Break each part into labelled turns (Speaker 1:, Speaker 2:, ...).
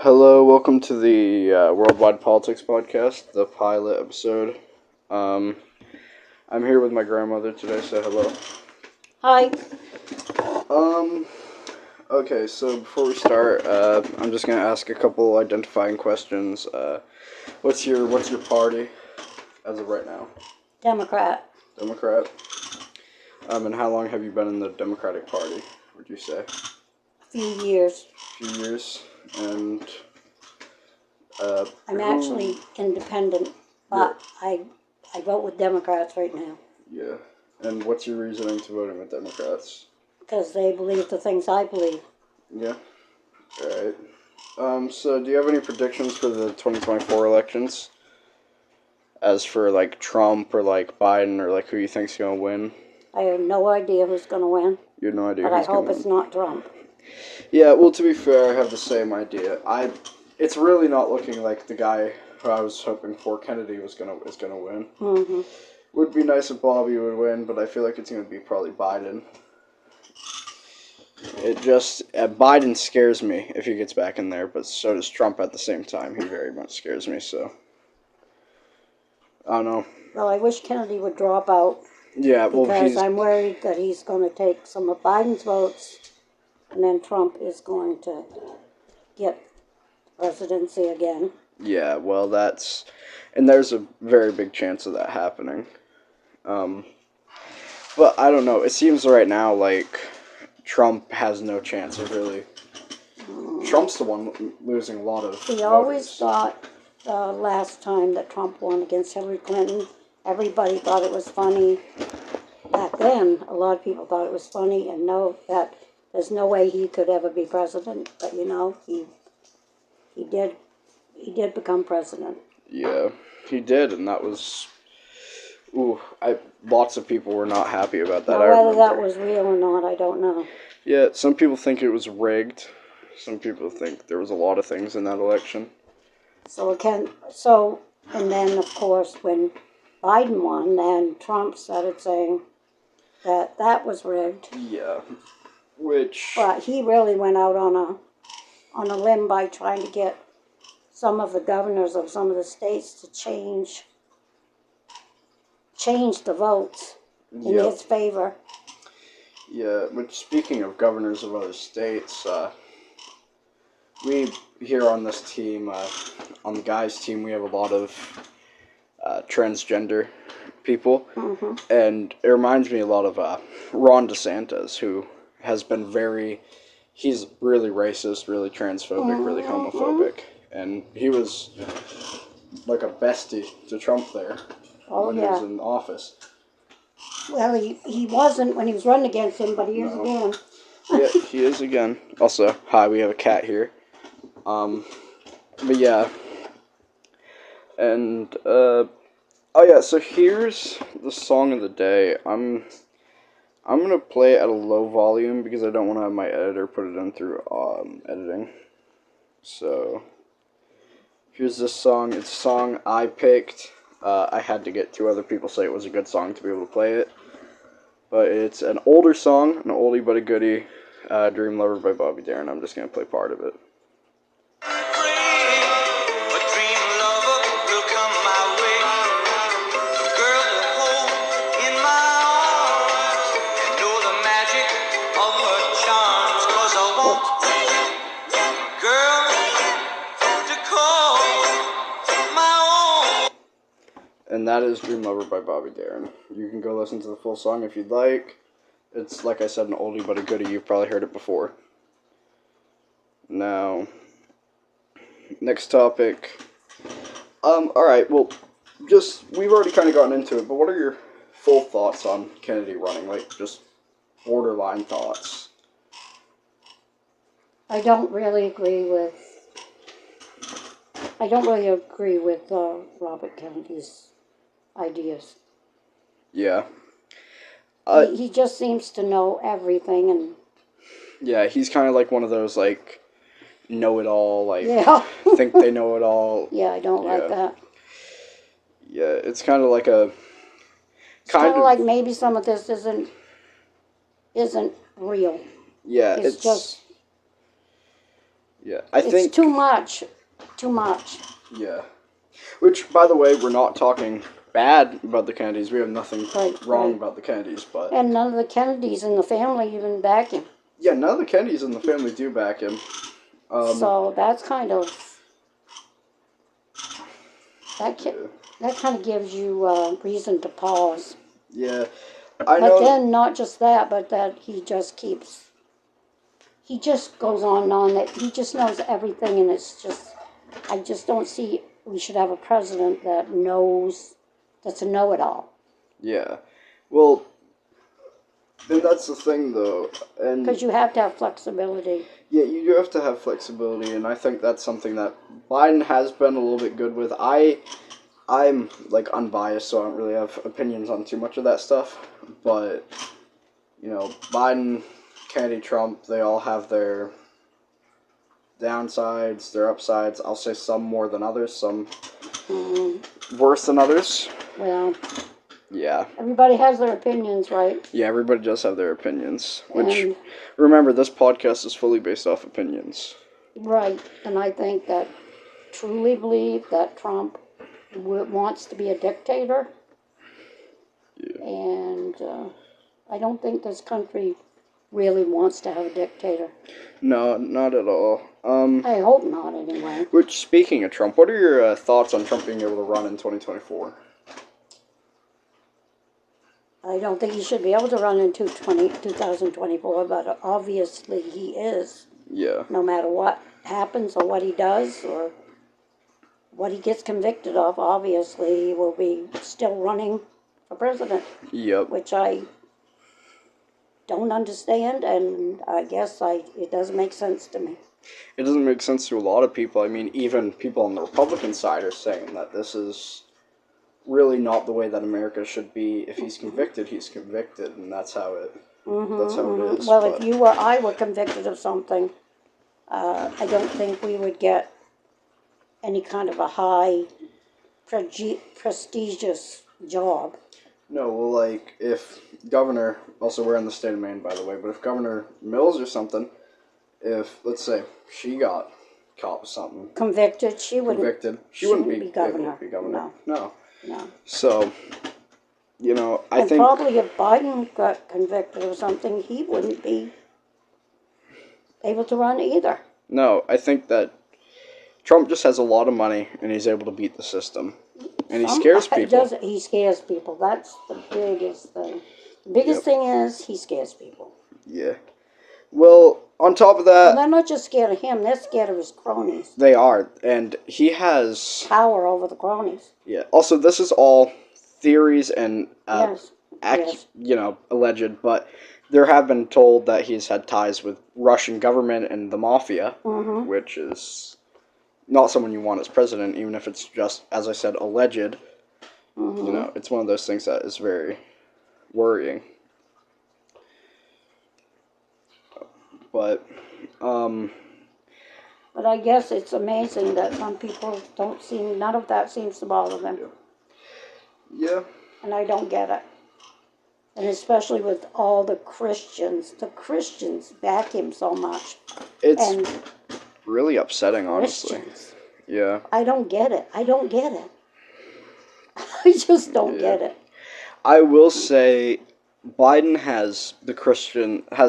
Speaker 1: Hello, welcome to the Worldwide Politics Podcast, the pilot episode. I'm here with my grandmother today. Say hello.
Speaker 2: Hi.
Speaker 1: Um. Okay, so before we start, I'm just gonna ask a couple identifying questions. What's your party as of right now?
Speaker 2: Democrat.
Speaker 1: Democrat. And how long have you been in the Democratic Party? Would you say?
Speaker 2: A few years.
Speaker 1: A few years, and
Speaker 2: I'm actually independent, but I vote with Democrats right now.
Speaker 1: Yeah. And what's your reasoning to voting with Democrats?
Speaker 2: Because they believe the things I believe.
Speaker 1: Yeah. Alright. So do you have any predictions for the 2024 elections? As for, like, Trump or, like, Biden or, like, who you think's gonna win?
Speaker 2: I have no idea who's going to win.
Speaker 1: You have no idea
Speaker 2: but
Speaker 1: who's gonna win?
Speaker 2: But I hope it's not Trump.
Speaker 1: Yeah, well, to be fair, I have the same idea. It's really not looking like the guy who I was hoping for, Kennedy, is gonna win.
Speaker 2: Mm-hmm.
Speaker 1: Would be nice if Bobby would win, but I feel like it's gonna be probably Biden. It just Biden scares me if he gets back in there, but so does Trump at the same time. He very much scares me, so I don't know.
Speaker 2: Well, I wish Kennedy would drop out.
Speaker 1: Yeah, well,
Speaker 2: because I'm worried that he's going to take some of Biden's votes, and then Trump is going to get presidency again.
Speaker 1: Yeah, well, there's a very big chance of that happening. But I don't know. It seems right now like Trump has no chance of really. Trump's the one losing a lot of
Speaker 2: voters. Always thought last time that Trump won against Hillary Clinton, everybody thought it was funny. Back then, a lot of people thought it was funny and know that there's no way he could ever be president. But he did become president.
Speaker 1: Yeah, he did, and that was. Lots of people were not happy about that.
Speaker 2: Now, whether that was real or not, I don't know.
Speaker 1: Yeah, some people think it was rigged. Some people think there was a lot of things in that election.
Speaker 2: And then, of course, when Biden won, then Trump started saying that was rigged.
Speaker 1: Yeah,
Speaker 2: But he really went out on a limb by trying to get some of the governors of some of the states to change the votes in his favor.
Speaker 1: Yeah, but speaking of governors of other states, we here on this team, on the guys' team, we have a lot of transgender people, and it reminds me a lot of Ron DeSantis, who has been he's really racist, really transphobic, really homophobic, and he was like a bestie to Trump there when he was in office.
Speaker 2: Well, he wasn't when he was running against him, but he is again.
Speaker 1: Yeah, he is again. Also, hi, we have a cat here. But yeah. And, so here's the song of the day. I'm gonna play it at a low volume because I don't want to have my editor put it in through, editing. So, here's this song. It's a song I picked. I had to get two other people say it was a good song to be able to play it. But it's an older song, an oldie but a goodie, Dream Lover by Bobby Darin. I'm just going to play part of it. And that is Dream Lover by Bobby Darin. You can go listen to the full song if you'd like. It's, like I said, an oldie but a goodie. You've probably heard it before. Now, next topic. Alright, well, we've already kind of gotten into it, but what are your full thoughts on Kennedy running? Like, just borderline thoughts.
Speaker 2: I don't really agree with Robert Kennedy's ideas.
Speaker 1: Yeah.
Speaker 2: He just seems to know everything, and
Speaker 1: yeah, he's kind of like one of those like know-it-all, like think they know it all.
Speaker 2: Yeah, I don't like that.
Speaker 1: Yeah, it's kind of like a
Speaker 2: kind of like maybe some of this isn't real.
Speaker 1: Yeah,
Speaker 2: it's just
Speaker 1: Yeah,
Speaker 2: It's too much. Too much.
Speaker 1: Yeah. Which, by the way, we're not talking bad about the Kennedys. We have nothing wrong about the Kennedys, but...
Speaker 2: And none of the Kennedys in the family even back him.
Speaker 1: Yeah, none of the Kennedys in the family do back him.
Speaker 2: So that's kind of... That kind of gives you reason to pause.
Speaker 1: Yeah.
Speaker 2: But then, not just that, but that he just keeps... He just goes on and on. That he just knows everything, and it's just... I just don't see we should have a president that knows... That's a know-it-all.
Speaker 1: Yeah. Well, then that's the thing, though.
Speaker 2: Because you have to have flexibility.
Speaker 1: Yeah, you do have to have flexibility, and I think that's something that Biden has been a little bit good with. I'm, like, unbiased, so I don't really have opinions on too much of that stuff. But, you know, Biden, Kennedy, Trump, they all have their downsides, their upsides. I'll say some more than others, some worse than others.
Speaker 2: Well,
Speaker 1: yeah.
Speaker 2: Everybody has their opinions, right?
Speaker 1: Yeah, everybody does have their opinions. Which, remember, this podcast is fully based off opinions.
Speaker 2: Right, and I think that, truly believe that Trump wants to be a dictator. Yeah. And I don't think this country really wants to have a dictator.
Speaker 1: No, not at all.
Speaker 2: I hope not, anyway.
Speaker 1: Which, speaking of Trump, what are your thoughts on Trump being able to run in 2024?
Speaker 2: I don't think he should be able to run in 2024, but obviously he is.
Speaker 1: Yeah.
Speaker 2: No matter what happens or what he does or what he gets convicted of, obviously he will be still running for president.
Speaker 1: Yep.
Speaker 2: Which I don't understand, and I guess it doesn't make sense to me.
Speaker 1: It doesn't make sense to a lot of people. I mean, even people on the Republican side are saying that this is really not the way that America should be. If he's convicted, he's convicted, and that's how it is.
Speaker 2: Well, if you or I were convicted of something, I don't think we would get any kind of a high, prestigious job.
Speaker 1: No, well, like, if Governor, also we're in the state of Maine, by the way, but if Governor Mills or something, if, let's say, she got caught with something.
Speaker 2: Convicted, she wouldn't
Speaker 1: be
Speaker 2: governor.
Speaker 1: No.
Speaker 2: No.
Speaker 1: So, you know, I think...
Speaker 2: probably if Biden got convicted of something, he wouldn't be able to run either.
Speaker 1: No, I think that Trump just has a lot of money, and he's able to beat the system. And he scares people.
Speaker 2: He scares people. That's the biggest thing. The biggest thing is he scares people.
Speaker 1: Yeah. Well, on top of that...
Speaker 2: And they're not just scared of him. They're scared of his cronies.
Speaker 1: They are. And he has...
Speaker 2: power over the cronies.
Speaker 1: Yeah. Also, this is all theories and,
Speaker 2: yes.
Speaker 1: You know, alleged, but there have been told that he's had ties with Russian government and the mafia, which is not someone you want as president, even if it's just, as I said, alleged. You know, it's one of those things that is very worrying. But
Speaker 2: I guess it's amazing that some people none of that seems to bother them.
Speaker 1: Yeah.
Speaker 2: And I don't get it. And especially with all the Christians back him so much.
Speaker 1: It's really upsetting, honestly. Yeah.
Speaker 2: I don't get it. I just don't get it.
Speaker 1: I will say Biden has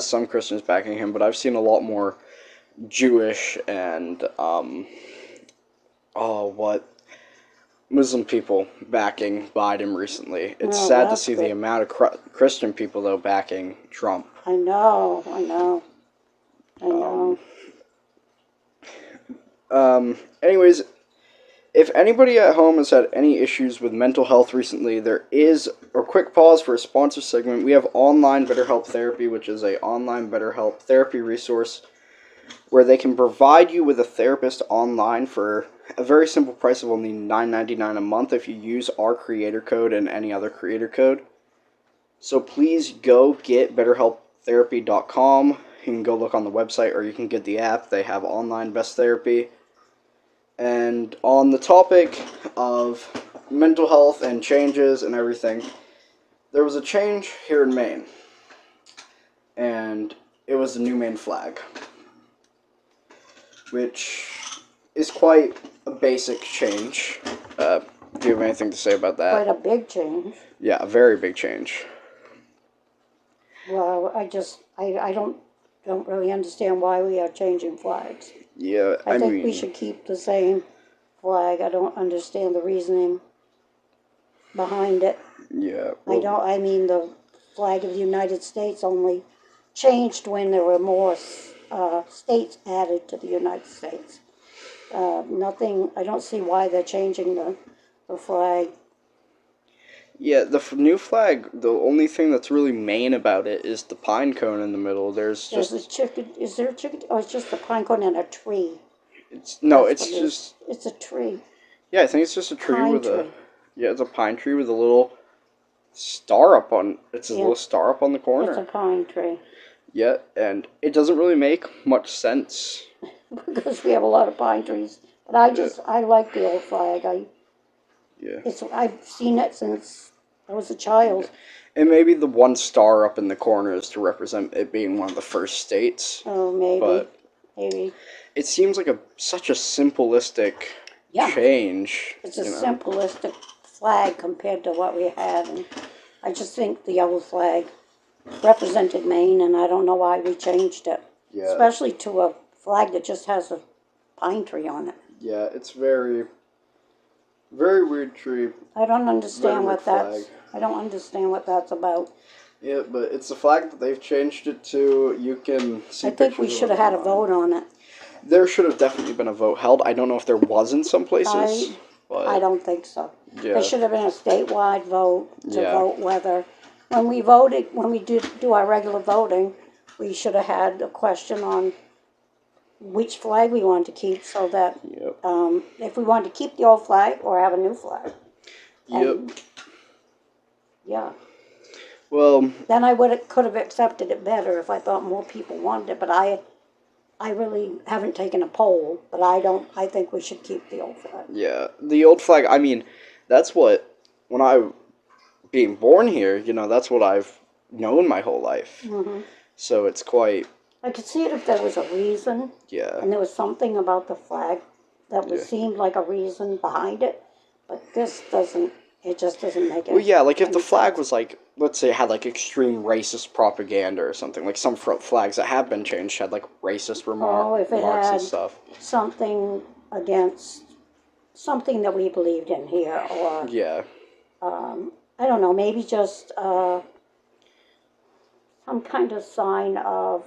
Speaker 1: some Christians backing him, but I've seen a lot more Jewish and Muslim people backing Biden recently. It's sad to see the amount of Christian people though backing Trump.
Speaker 2: I know.
Speaker 1: Anyways, if anybody at home has had any issues with mental health recently, there is a quick pause for a sponsor segment. We have Online BetterHelp Therapy, which is an online BetterHelp therapy resource where they can provide you with a therapist online for a very simple price of only $9.99 a month if you use our creator code and any other creator code. So please go get BetterHelpTherapy.com. You can go look on the website or you can get the app. They have online best therapy. And on the topic of mental health and changes and everything, there was a change here in Maine. And it was the new Maine flag. which is quite a basic change. Do you have anything to say about that?
Speaker 2: Quite a big change.
Speaker 1: Yeah, a very big change.
Speaker 2: Well, I don't really understand why we are changing flags.
Speaker 1: Yeah,
Speaker 2: I think we should keep the same flag. I don't understand the reasoning behind it.
Speaker 1: Yeah. Well,
Speaker 2: I mean, the flag of the United States only changed when there were more states added to the United States. Nothing, I don't see why they're changing the flag.
Speaker 1: yeah, the new flag, the only thing that's really main about it is the pine cone in the middle. There's
Speaker 2: There's
Speaker 1: just...
Speaker 2: a chicken, is there a chicken? Oh, it's just a pine cone and a tree.
Speaker 1: No,
Speaker 2: That's
Speaker 1: it's
Speaker 2: what it is.
Speaker 1: just...
Speaker 2: It's a tree.
Speaker 1: Yeah, I think it's just a tree
Speaker 2: Pine
Speaker 1: with a...
Speaker 2: tree.
Speaker 1: Yeah, it's a pine tree with a little star up on... It's a
Speaker 2: Yeah.
Speaker 1: little star up on the corner.
Speaker 2: It's a pine tree.
Speaker 1: Yeah, and it doesn't really make much sense.
Speaker 2: Because we have a lot of pine trees. But I like the old flag. I've seen it since I was a child.
Speaker 1: And maybe the one star up in the corner is to represent it being one of the first states.
Speaker 2: Oh, maybe.
Speaker 1: But
Speaker 2: maybe.
Speaker 1: it seems like such a simplistic change.
Speaker 2: It's a simplistic flag compared to what we had. And I just think the old flag represented Maine, and I don't know why we changed it.
Speaker 1: Yeah.
Speaker 2: Especially to a flag that just has a pine tree on it.
Speaker 1: Yeah, it's very weird tree.
Speaker 2: I don't understand what
Speaker 1: flag.
Speaker 2: I don't understand what that's about.
Speaker 1: Yeah, but it's a flag that they've changed it to. You can see.
Speaker 2: I think we should have had a vote on it.
Speaker 1: There should have definitely been a vote held. I don't know if there was in some places.
Speaker 2: I don't think so.
Speaker 1: Yeah.
Speaker 2: There should have been a statewide vote to vote whether, when we did do our regular voting, we should have had a question on which flag we wanted to keep, so that if we wanted to keep the old flag or have a new flag. And, yeah.
Speaker 1: Well,
Speaker 2: then I could have accepted it better if I thought more people wanted it, but I really haven't taken a poll, but I think we should keep the old flag.
Speaker 1: Yeah, the old flag, I mean, that's what, being born here, that's what I've known my whole life.
Speaker 2: Mm-hmm.
Speaker 1: So it's quite...
Speaker 2: I could see it if there was a reason.
Speaker 1: Yeah.
Speaker 2: And there was something about the flag that seemed like a reason behind it, but this doesn't, it just doesn't make it.
Speaker 1: Well, yeah, like if the flag was like, let's say it had like extreme racist propaganda or something, like some flags that have been changed had like racist remarks and stuff.
Speaker 2: Something against something that we believed in here, or I don't know, maybe just some kind of sign of